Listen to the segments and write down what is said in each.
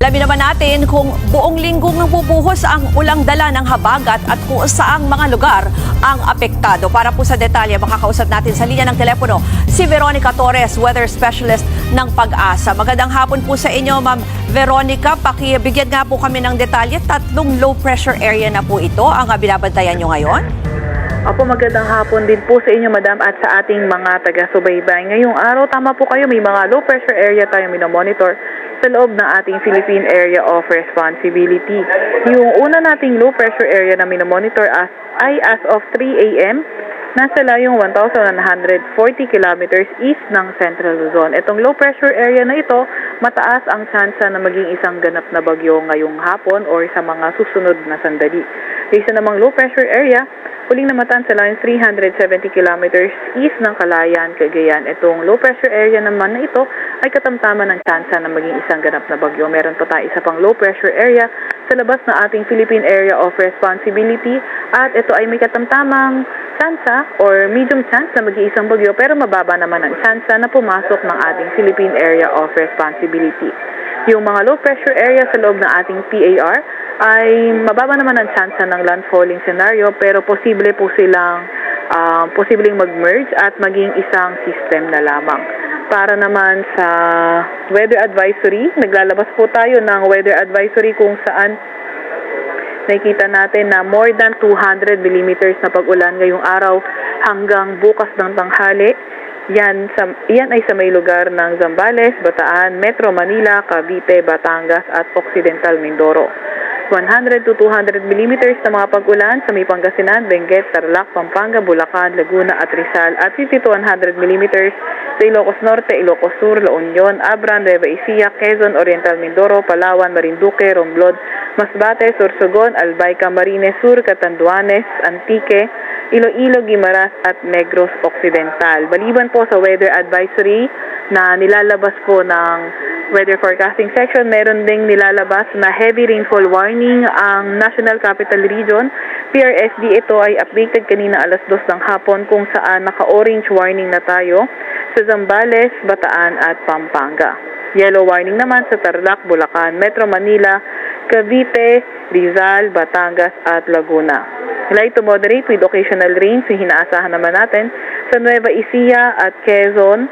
Alamin naman natin kung buong linggong bubuhos ang ulang dala ng habagat at kung saang mga lugar ang apektado. Para po sa detalye, makakausap natin sa linya ng telepono si Veronica Torres, weather specialist ng Pag-asa. Magandang hapon po sa inyo, Ma'am Veronica. Pakibigyan nga po kami ng detalye. 3 low pressure area na po ito ang binabantayan nyo ngayon. Opo, magandang hapon din po sa inyo, Madam, at sa ating mga taga-subaybay. Ngayong araw, tama po kayo, may mga low pressure area tayong minomonitor sa loob ng ating Philippine Area of Responsibility. Yung una nating low pressure area na minomonitor ay as of 3 a.m., nasa layong 1,140 kilometers east ng Central Luzon. Itong low pressure area na ito, mataas ang tsansa na maging isang ganap na bagyo ngayong hapon or sa mga susunod na sandali. Isa namang low pressure area, huling namatan sa layong 370 kilometers east ng Calayan, Cagayan. Itong low pressure area naman na ito ay katamtaman ng tsansa na maging isang ganap na bagyo. Meron pa tayo isa pang low pressure area sa labas ng ating Philippine Area of Responsibility at ito ay may katamtamang tsansa or medium chance na maging isang bagyo pero mababa naman ang tsansa na pumasok ng ating Philippine Area of Responsibility. Yung mga low pressure area sa loob ng ating PAR ay mababa naman ang tsansa ng landfalling scenario pero posibleng mag-merge at maging isang system na lamang. Para naman sa weather advisory, naglalabas po tayo ng weather advisory kung saan nakikita natin na more than 200 millimeters na pag-ulan ngayong araw hanggang bukas ng tanghali. Yan ay sa may lugar ng Zambales, Bataan, Metro Manila, Cavite, Batangas at Occidental Mindoro. 100 to 200 millimeters na mga pag-ulan sa may Pangasinan, Benguet, Tarlac, Pampanga, Bulacan, Laguna at Rizal at 50 to 100 millimeters sa Ilocos Norte, Ilocos Sur, La Union, Abra, Nueva Ecija, Quezon, Oriental Mindoro, Palawan, Marinduque, Romblon, Masbate, Sorsogon, Albay, Camarines Sur, Catanduanes, Antique, Iloilo, Guimaras at Negros Occidental. Baliban po sa weather advisory na nilalabas po ng weather forecasting section, meron ding nilalabas na heavy rainfall warning ang National Capital Region. PRSD ito ay updated kanina alas 2 ng hapon kung saan naka-orange warning na tayo sa Zambales, Bataan at Pampanga. Yellow warning naman sa Tarlac, Bulacan, Metro Manila, Cavite, Rizal, Batangas at Laguna. Light to moderate with occasional rains yung hinaasahan naman natin sa Nueva Ecija at Quezon.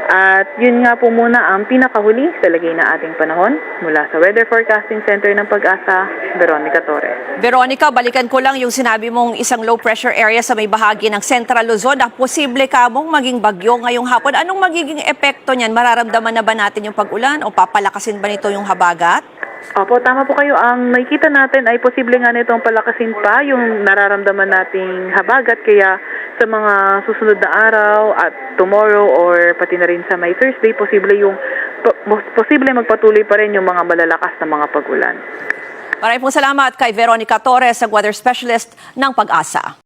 At yun nga po muna ang pinakahuli sa lagay na ating panahon. Mula sa Weather Forecasting Center ng Pag-asa, Veronica Torres. Veronica, balikan ko lang yung sinabi mong isang low pressure area sa may bahagi ng Central Luzon na posible ka mong maging bagyo ngayong hapon. Anong magiging epekto niyan? Mararamdaman na ba natin yung pag-ulan o papalakasin ba nito yung habagat? Opo, tama po kayo. Ang nakikita natin ay posible nga nitong palakasin pa yung nararamdaman nating habagat. Kaya sa mga susunod na araw at tomorrow or pati na rin sa may Thursday, posible magpatuloy pa rin yung mga malalakas na mga pag-ulan. Maraming salamat kay Veronica Torres, weather specialist ng Pag-asa.